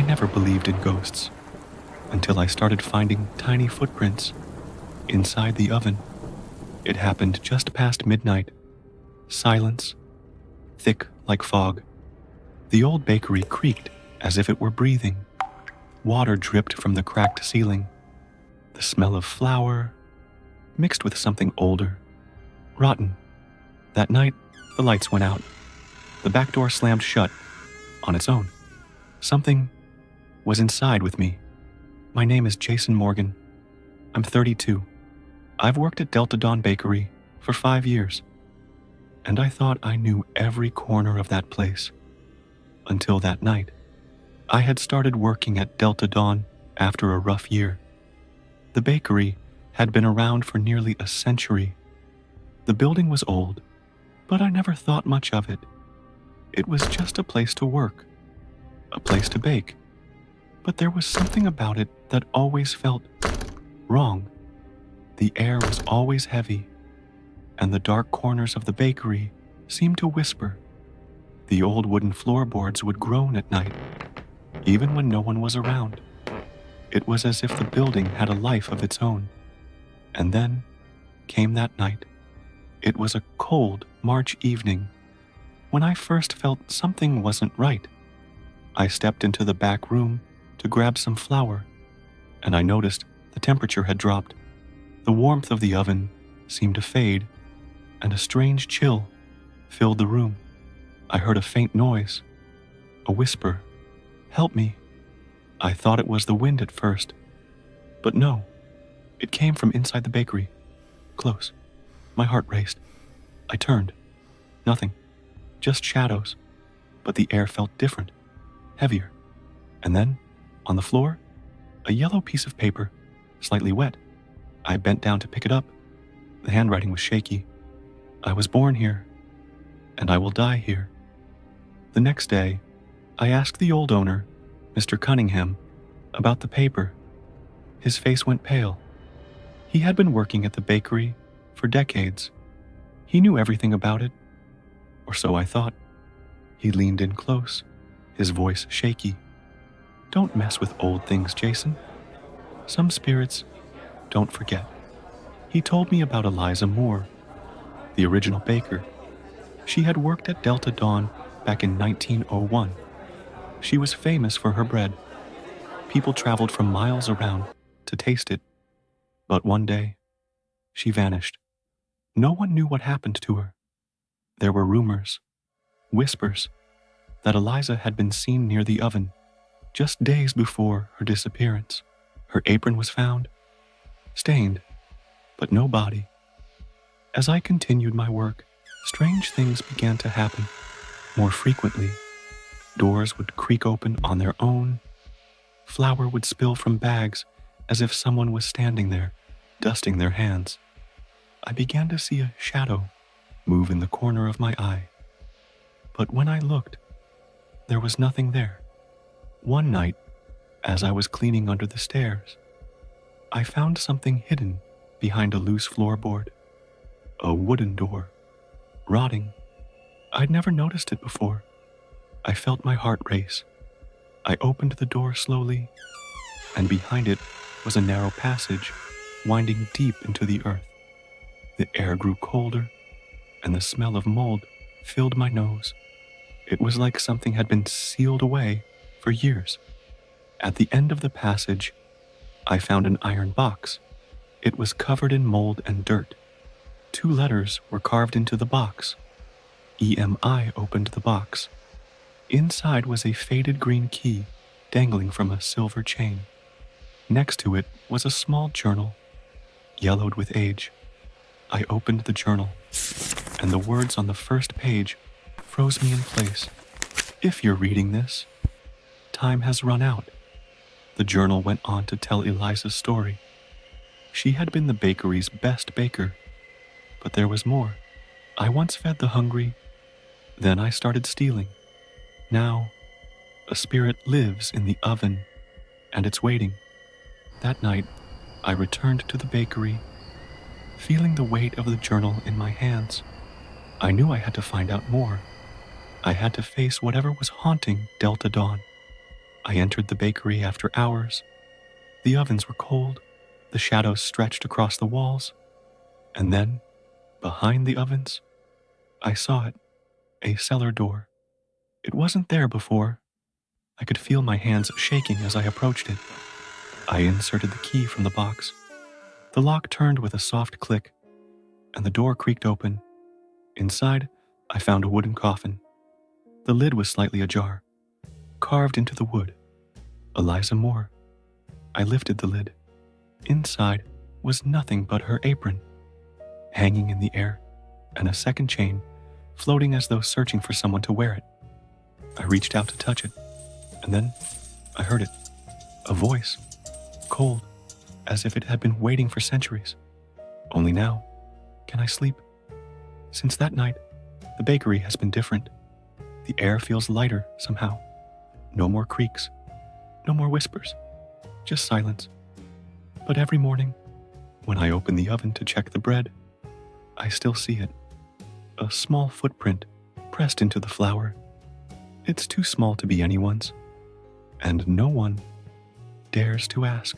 never believed in ghosts until I started finding tiny footprints inside the oven. It happened just past midnight. Silence, thick like fog. The old bakery creaked as if it were breathing. Water dripped from the cracked ceiling. The smell of flour mixed with something older, rotten. That night, the lights went out. The back door slammed shut on its own. Something was inside with me. My name is Jason Morgan. I'm 32. I've worked at Delta Dawn Bakery for 5 years, and I thought I knew every corner of that place. Until that night, I had started working at Delta Dawn after a rough year. The bakery had been around for nearly a century. The building was old, but I never thought much of it. It was just a place to work, a place to bake. But there was something about it that always felt wrong. The air was always heavy, and the dark corners of the bakery seemed to whisper. The old wooden floorboards would groan at night, even when no one was around. It was as if the building had a life of its own. And then came that night. It was a cold March evening when I first felt something wasn't right. I stepped into the back room to grab some flour, and I noticed the temperature had dropped. The warmth of the oven seemed to fade, and a strange chill filled the room. I heard a faint noise, a whisper, "Help me." I thought it was the wind at first, but no, it came from inside the bakery, close. My heart raced. I turned. Nothing, just shadows, but the air felt different, heavier. And then, on the floor, a yellow piece of paper, slightly wet. I bent down to pick it up. The handwriting was shaky. I was born here, and I will die here. The next day, I asked the old owner, Mr. Cunningham, about the paper. His face went pale. He had been working at the bakery for decades. He knew everything about it, or so I thought. He leaned in close, his voice shaky. "Don't mess with old things, Jason. Some spirits don't forget." He told me about Eliza Moore, the original baker. She had worked at Delta Dawn back in 1901. She was famous for her bread. People traveled from miles around to taste it. But one day, she vanished. No one knew what happened to her. There were rumors, whispers, that Eliza had been seen near the oven just days before her disappearance. Her apron was found, stained, but no body. As I continued my work, strange things began to happen. More frequently, doors would creak open on their own. Flour would spill from bags as if someone was standing there, dusting their hands. I began to see a shadow move in the corner of my eye. But when I looked, there was nothing there. One night, as I was cleaning under the stairs, I found something hidden behind a loose floorboard. A wooden door, rotting. I'd never noticed it before. I felt my heart race. I opened the door slowly, and behind it was a narrow passage winding deep into the earth. The air grew colder, and the smell of mold filled my nose. It was like something had been sealed away for years. At the end of the passage, I found an iron box. It was covered in mold and dirt. 2 letters were carved into the box. EMI opened the box. Inside was a faded green key dangling from a silver chain. Next to it was a small journal, yellowed with age. I opened the journal, and the words on the first page froze me in place. "If you're reading this, time has run out." The journal went on to tell Eliza's story. She had been the bakery's best baker, but there was more. I once fed the hungry, then I started stealing. Now, a spirit lives in the oven, and it's waiting. That night, I returned to the bakery, feeling the weight of the journal in my hands. I knew I had to find out more. I had to face whatever was haunting Delta Dawn. I entered the bakery after hours. The ovens were cold, the shadows stretched across the walls, and then, behind the ovens, I saw it, a cellar door. It wasn't there before. I could feel my hands shaking as I approached it. I inserted the key from the box. The lock turned with a soft click, and the door creaked open. Inside, I found a wooden coffin. The lid was slightly ajar, carved into the wood. Eliza Moore. I lifted the lid. Inside was nothing but her apron, hanging in the air, and a second chain, floating as though searching for someone to wear it. I reached out to touch it, and then I heard it. A voice, cold, as if it had been waiting for centuries. Only now can I sleep. Since that night, the bakery has been different. The air feels lighter somehow. No more creaks, no more whispers, just silence. But every morning, when I open the oven to check the bread, I still see it. A small footprint pressed into the flour. It's too small to be anyone's, and no one dares to ask.